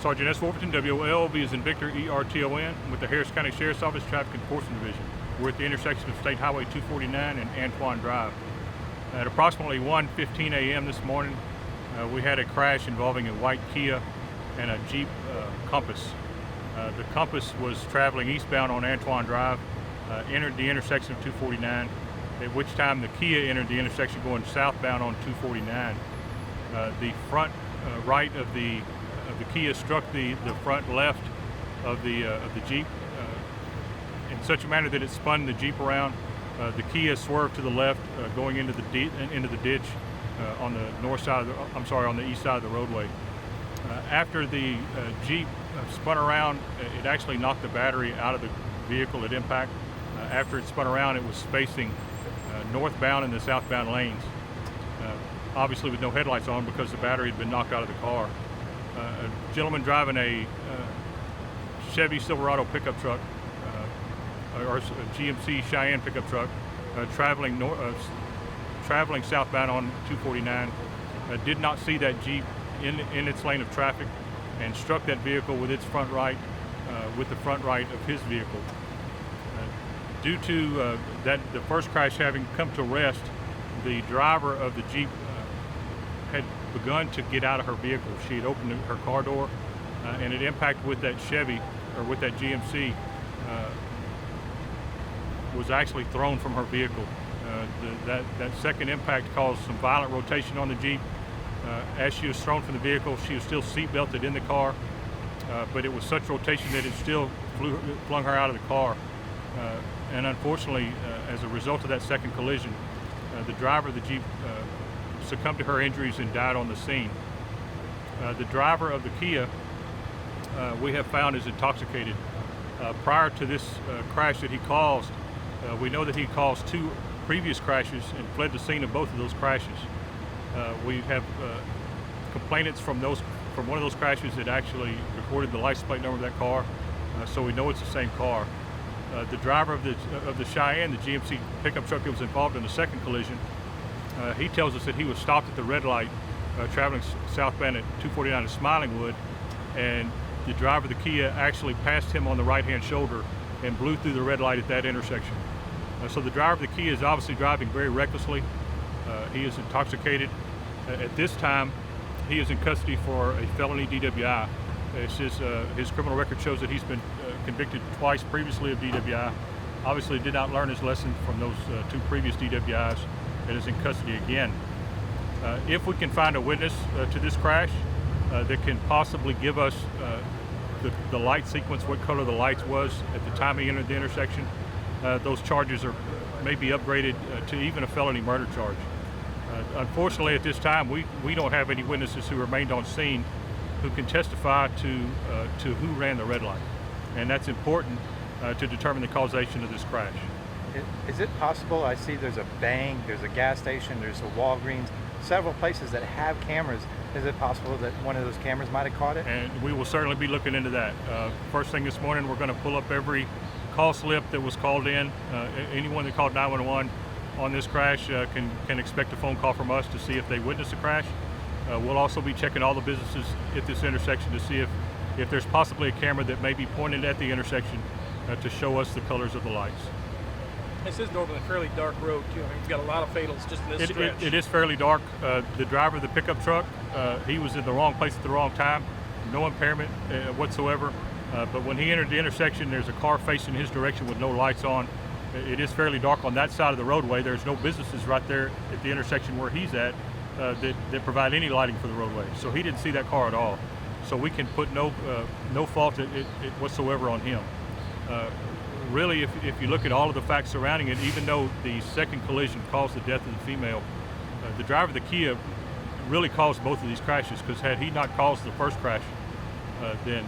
Sergeant S. Wolverton, WLV is in Victor, ERTON, with the Harris County Sheriff's Office Traffic Enforcement Division. We're at the intersection of State Highway 249 and Antoine Drive. At approximately 1:15 a.m. this morning, we had a crash involving a white Kia and a Jeep Compass. The Compass was traveling eastbound on Antoine Drive, entered the intersection of 249, at which time the Kia entered the intersection going southbound on 249. The front right of the Kia struck the front left of the Jeep in such a manner that it spun the Jeep around. The Kia swerved to the left, going into the ditch on the north side on the east side of the roadway. After the Jeep spun around, it actually knocked the battery out of the vehicle at impact. After it spun around, it was facing northbound in the southbound lanes, obviously with no headlights on because the battery had been knocked out of the car. A gentleman driving a Chevy Silverado pickup truck, or a GMC Cheyenne pickup truck, traveling southbound on 249, did not see that Jeep in its lane of traffic and struck that vehicle with its front right, with the front right of his vehicle. Due to the first crash having come to rest, the driver of the Jeep had begun to get out of her vehicle. She had opened her car door, and it impacted with that Chevy, or with that GMC, was actually thrown from her vehicle. That second impact caused some violent rotation on the Jeep. As she was thrown from the vehicle, she was still seat belted in the car, but it was such rotation that it still flung her out of the car. And unfortunately, as a result of that second collision, the driver of the Jeep succumbed to her injuries and died on the scene. The driver of the Kia, we have found, is intoxicated. Prior to this crash that he caused, we know that he caused 2 previous crashes and fled the scene of both of those crashes. We have complainants from one of those crashes that actually recorded the license plate number of that car, so we know it's the same car. The driver of the Cheyenne, the GMC pickup truck that was involved in the second collision, he tells us that he was stopped at the red light traveling southbound at 249 to Smilingwood, and the driver of the Kia actually passed him on the right-hand shoulder and blew through the red light at that intersection. So the driver of the Kia is obviously driving very recklessly. He is intoxicated. At this time, he is in custody for a felony DWI. His criminal record shows that he's been convicted twice previously of DWI. Obviously did not learn his lesson from those 2 previous DWIs and is in custody again. If we can find a witness to this crash that can possibly give us the light sequence, what color the lights was at the time he entered the intersection, those charges may be upgraded to even a felony murder charge. Unfortunately, at this time, we don't have any witnesses who remained on scene who can testify to who ran the red light, and that's important to determine the causation of this crash. Is it possible? I see there's a bank, there's a gas station, there's a Walgreens, several places that have cameras. Is it possible that one of those cameras might have caught it? And we will certainly be looking into that. First thing this morning, we're going to pull up every call slip that was called in. Anyone that called 911 on this crash can expect a phone call from us to see if they witnessed the crash. We'll also be checking all the businesses at this intersection to see if there's possibly a camera that may be pointed at the intersection to show us the colors of the lights. This is normally a fairly dark road too. I mean, we've got a lot of fatals just in this stretch. It is fairly dark. The driver of the pickup truck, he was in the wrong place at the wrong time. No impairment whatsoever. But when he entered the intersection, there's a car facing his direction with no lights on. It is fairly dark on that side of the roadway. There's no businesses right there at the intersection where he's at that provide any lighting for the roadway. So he didn't see that car at all. So we can put no fault whatsoever on him. Really, if you look at all of the facts surrounding it, even though the second collision caused the death of the female, the driver of the Kia really caused both of these crashes, because had he not caused the first crash, then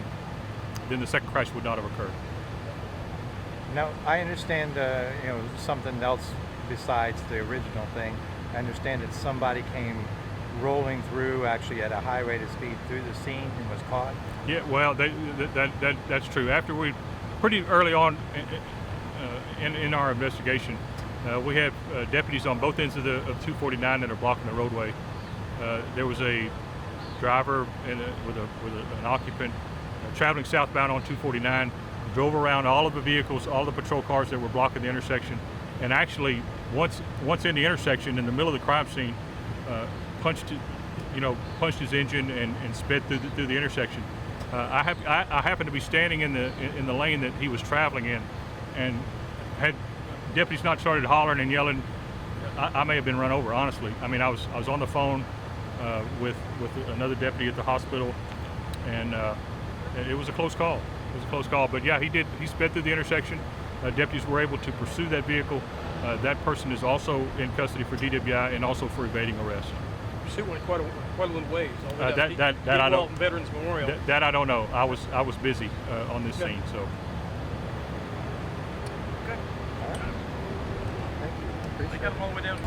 the second crash would not have occurred. Now, I understand something else besides the original thing. I understand that somebody came rolling through actually at a high rate of speed through the scene and was caught. Yeah, well, that's true. After we, pretty early on in our investigation, we have deputies on both ends of 249 that are blocking the roadway. There was a driver with an occupant traveling southbound on 249, drove around all of the vehicles, all the patrol cars that were blocking the intersection, and actually once in the intersection, in the middle of the crime scene, punched his engine and sped through the intersection. I happened to be standing in the lane that he was traveling in, and had deputies not started hollering and yelling, I may have been run over. Honestly, I mean, I was on the phone with another deputy at the hospital, and it was a close call. It was a close call, but yeah, he sped through the intersection. Deputies were able to pursue that vehicle. That person is also in custody for DWI and also for evading arrest. Pursuit went quite a little ways. All the way down That to I don't. Veterans Memorial. That I don't know. I was busy on this Okay. scene, so. Okay. All right. Thank you. They Appreciate got it. them all the way down.